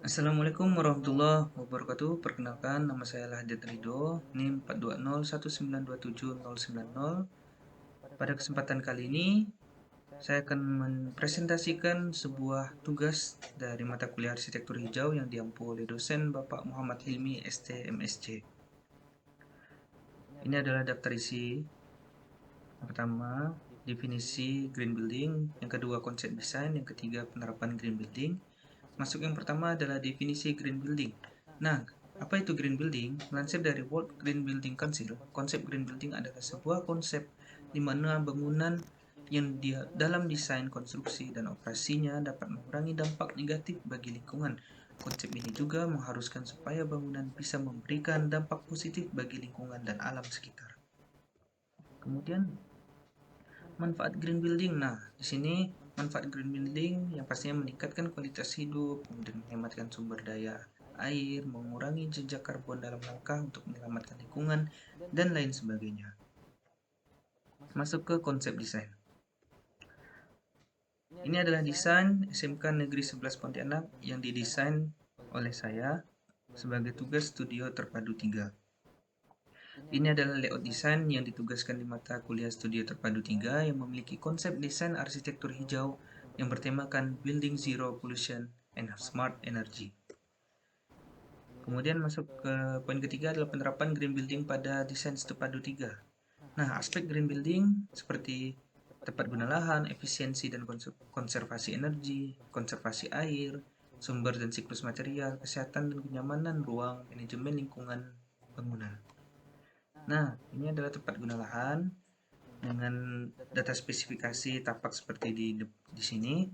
Assalamualaikum warahmatullahi wabarakatuh. Perkenalkan, nama saya Lahdet Ridho, NIM 420192790. Pada kesempatan kali ini, saya akan mempresentasikan sebuah tugas dari mata kuliah arsitektur hijau yang diampu oleh dosen Bapak Muhammad Hilmi ST MSc. Ini adalah daftar isi. Yang pertama, definisi green building. Yang kedua, konsep desain. Yang ketiga, penerapan green building. Masuk yang pertama adalah definisi green building. Nah, apa itu green building? Melansir dari World Green Building Council, konsep green building adalah sebuah konsep di mana bangunan yang dia dalam desain, konstruksi, dan operasinya dapat mengurangi dampak negatif bagi lingkungan. Konsep ini juga mengharuskan supaya bangunan bisa memberikan dampak positif bagi lingkungan dan alam sekitar. Kemudian manfaat green building. Nah, di sini manfaat green building yang pastinya meningkatkan kualitas hidup, kemudian menghematkan sumber daya air, mengurangi jejak karbon dalam langkah untuk menyelamatkan lingkungan, dan lain sebagainya. Masuk ke konsep desain. Ini adalah desain SMK Negeri 11 Pontianak yang didesain oleh saya sebagai tugas studio terpadu 3. Ini adalah layout desain yang ditugaskan di mata kuliah studio terpadu 3 yang memiliki konsep desain arsitektur hijau yang bertemakan Building Zero Pollution and Smart Energy. Kemudian masuk ke poin ketiga adalah penerapan green building pada desain terpadu 3. Nah, aspek green building seperti tepat guna lahan, efisiensi dan konservasi energi, konservasi air, sumber dan siklus material, kesehatan dan kenyamanan ruang, manajemen lingkungan bangunan. Nah, ini adalah tepat guna lahan dengan data spesifikasi tapak seperti di sini.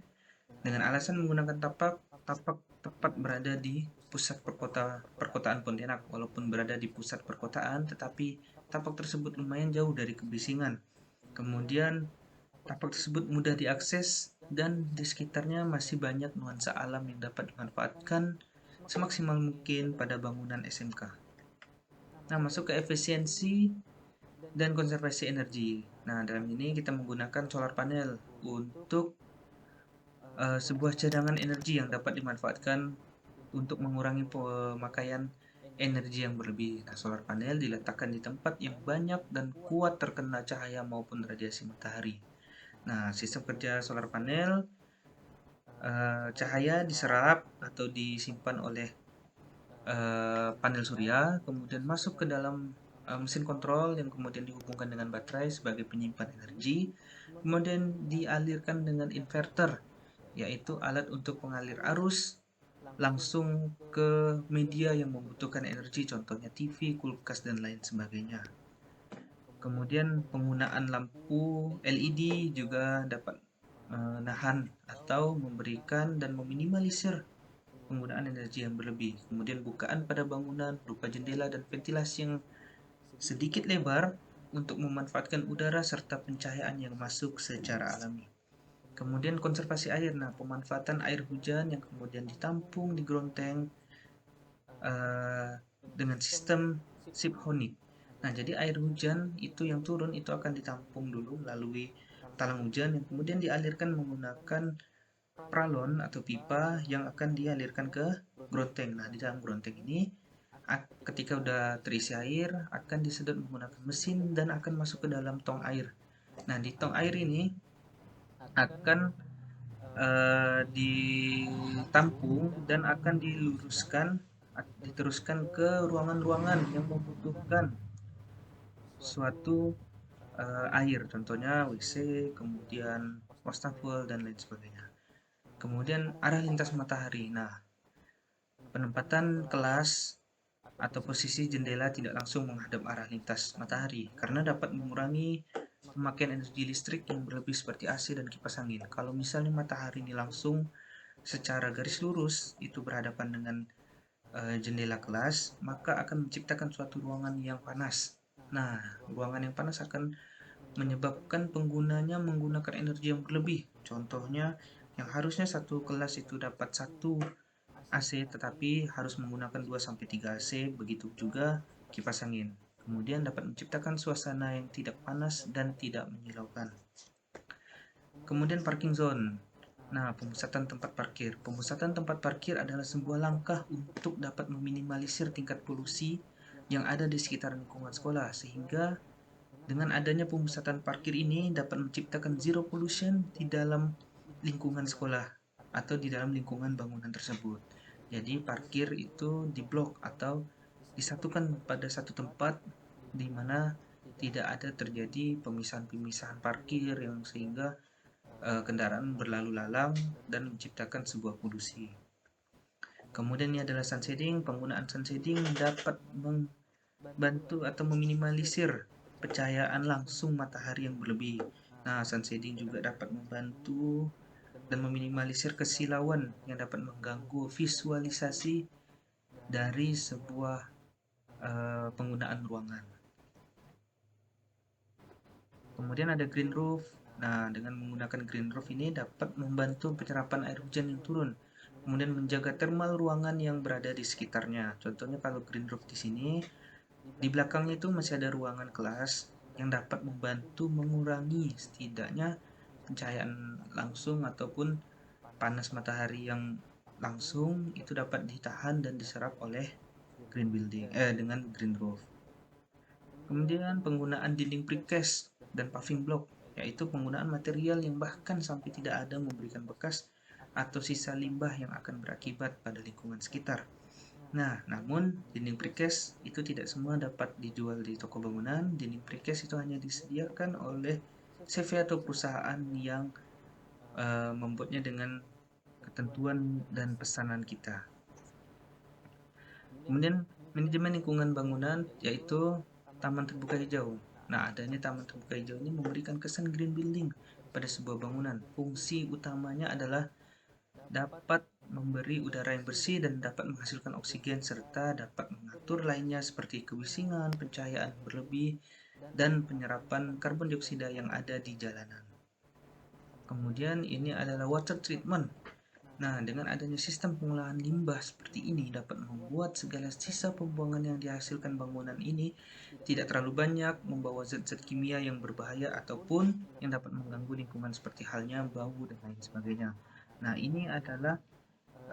Dengan alasan menggunakan tapak tepat berada di pusat perkotaan Pontianak. Walaupun berada di pusat perkotaan, tetapi tapak tersebut lumayan jauh dari kebisingan. Kemudian tapak tersebut mudah diakses dan di sekitarnya masih banyak nuansa alam yang dapat dimanfaatkan semaksimal mungkin pada bangunan SMK. Nah, masuk ke efisiensi dan konservasi energi. Nah, dalam ini kita menggunakan solar panel untuk sebuah cadangan energi yang dapat dimanfaatkan untuk mengurangi pemakaian energi yang berlebih. Nah, solar panel diletakkan di tempat yang banyak dan kuat terkena cahaya maupun radiasi matahari. Nah, sistem kerja solar panel, cahaya diserap atau disimpan oleh panel surya, kemudian masuk ke dalam mesin kontrol yang kemudian dihubungkan dengan baterai sebagai penyimpan energi, kemudian dialirkan dengan inverter, yaitu alat untuk pengalir arus langsung ke media yang membutuhkan energi, contohnya TV, kulkas, dan lain sebagainya. Kemudian penggunaan lampu LED juga dapat menahan atau memberikan dan meminimalisir penggunaan energi yang berlebih. Kemudian bukaan pada bangunan berupa jendela dan ventilasi yang sedikit lebar untuk memanfaatkan udara serta pencahayaan yang masuk secara alami. Kemudian konservasi air. Nah, pemanfaatan air hujan yang kemudian ditampung di ground tank dengan sistem siphonic. Nah, jadi air hujan itu yang turun itu akan ditampung dulu melalui talang hujan yang kemudian dialirkan menggunakan pralon atau pipa yang akan dialirkan ke ground tank. Nah, di dalam ground tank ini ketika udah terisi air akan disedot menggunakan mesin dan akan masuk ke dalam tong air. Nah, di tong air ini akan ditampung dan akan diteruskan ke ruangan-ruangan yang membutuhkan suatu air, contohnya WC, kemudian wastafel dan lain sebagainya. Kemudian arah lintas matahari. Nah, penempatan kelas atau posisi jendela tidak langsung menghadap arah lintas matahari karena dapat mengurangi pemakaian energi listrik yang berlebih seperti AC dan kipas angin. Kalau misalnya matahari ini langsung secara garis lurus itu berhadapan dengan jendela kelas, maka akan menciptakan suatu ruangan yang panas. Nah, ruangan yang panas akan menyebabkan penggunanya menggunakan energi yang berlebih. Contohnya, yang harusnya satu kelas itu dapat satu AC, tetapi harus menggunakan 2-3 AC, begitu juga kipas angin. Kemudian dapat menciptakan suasana yang tidak panas dan tidak menyilaukan. Kemudian parking zone. Nah, pemusatan tempat parkir. Pemusatan tempat parkir adalah sebuah langkah untuk dapat meminimalisir tingkat polusi yang ada di sekitar lingkungan sekolah, sehingga dengan adanya pemusatan parkir ini dapat menciptakan zero pollution di dalam lingkungan sekolah atau di dalam lingkungan bangunan tersebut. Jadi parkir itu diblok atau disatukan pada satu tempat di mana tidak ada terjadi pemisahan-pemisahan parkir yang sehingga kendaraan berlalu lalang dan menciptakan sebuah polusi. Kemudian ini adalah sun shading. Penggunaan sun shading dapat membantu atau meminimalisir pencahayaan langsung matahari yang berlebih. Nah, sun shading juga dapat membantu dan meminimalisir kesilauan yang dapat mengganggu visualisasi dari sebuah penggunaan ruangan. Kemudian ada green roof. Nah, dengan menggunakan green roof ini dapat membantu penyerapan air hujan yang turun, kemudian menjaga thermal ruangan yang berada di sekitarnya. Contohnya kalau green roof di sini, di belakangnya itu masih ada ruangan kelas yang dapat membantu mengurangi setidaknya pencahayaan langsung ataupun panas matahari yang langsung itu dapat ditahan dan diserap oleh green building dengan green roof. Kemudian penggunaan dinding precast dan paving block, yaitu penggunaan material yang bahkan sampai tidak ada memberikan bekas atau sisa limbah yang akan berakibat pada lingkungan sekitar. Nah, namun dinding precast itu tidak semua dapat dijual di toko bangunan. Dinding precast itu hanya disediakan oleh CV atau perusahaan yang membuatnya dengan ketentuan dan pesanan kita. Kemudian manajemen lingkungan bangunan yaitu taman terbuka hijau. Nah, adanya taman terbuka hijau ini memberikan kesan green building pada sebuah bangunan. Fungsi utamanya adalah dapat memberi udara yang bersih dan dapat menghasilkan oksigen serta dapat mengatur lainnya seperti kebisingan, pencahayaan berlebih, dan penyerapan karbon dioksida yang ada di jalanan. Kemudian ini adalah water treatment. Nah, dengan adanya sistem pengolahan limbah seperti ini dapat membuat segala sisa pembuangan yang dihasilkan bangunan ini tidak terlalu banyak membawa zat-zat kimia yang berbahaya ataupun yang dapat mengganggu lingkungan seperti halnya bau dan lain sebagainya. Nah, ini adalah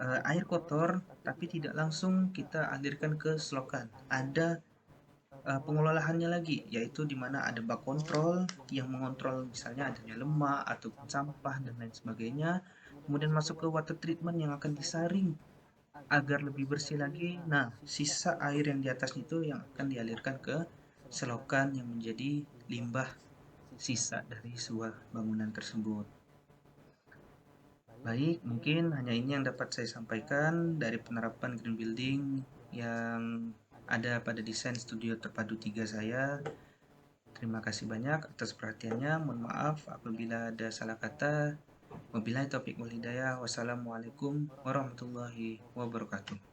air kotor tapi tidak langsung kita alirkan ke selokan. Ada pengelolaannya lagi, yaitu di mana ada bak kontrol yang mengontrol misalnya adanya lemak ataupun sampah dan lain sebagainya. Kemudian masuk ke water treatment yang akan disaring agar lebih bersih lagi. Nah, sisa air yang di atasnya itu yang akan dialirkan ke selokan yang menjadi limbah sisa dari sebuah bangunan tersebut. Baik, mungkin hanya ini yang dapat saya sampaikan dari penerapan green building yang ada pada desain studio terpadu 3 saya. Terima kasih banyak atas perhatiannya. Mohon maaf apabila ada salah kata. Wabillahi taufiq wal hidayah. Wassalamualaikum warahmatullahi wabarakatuh.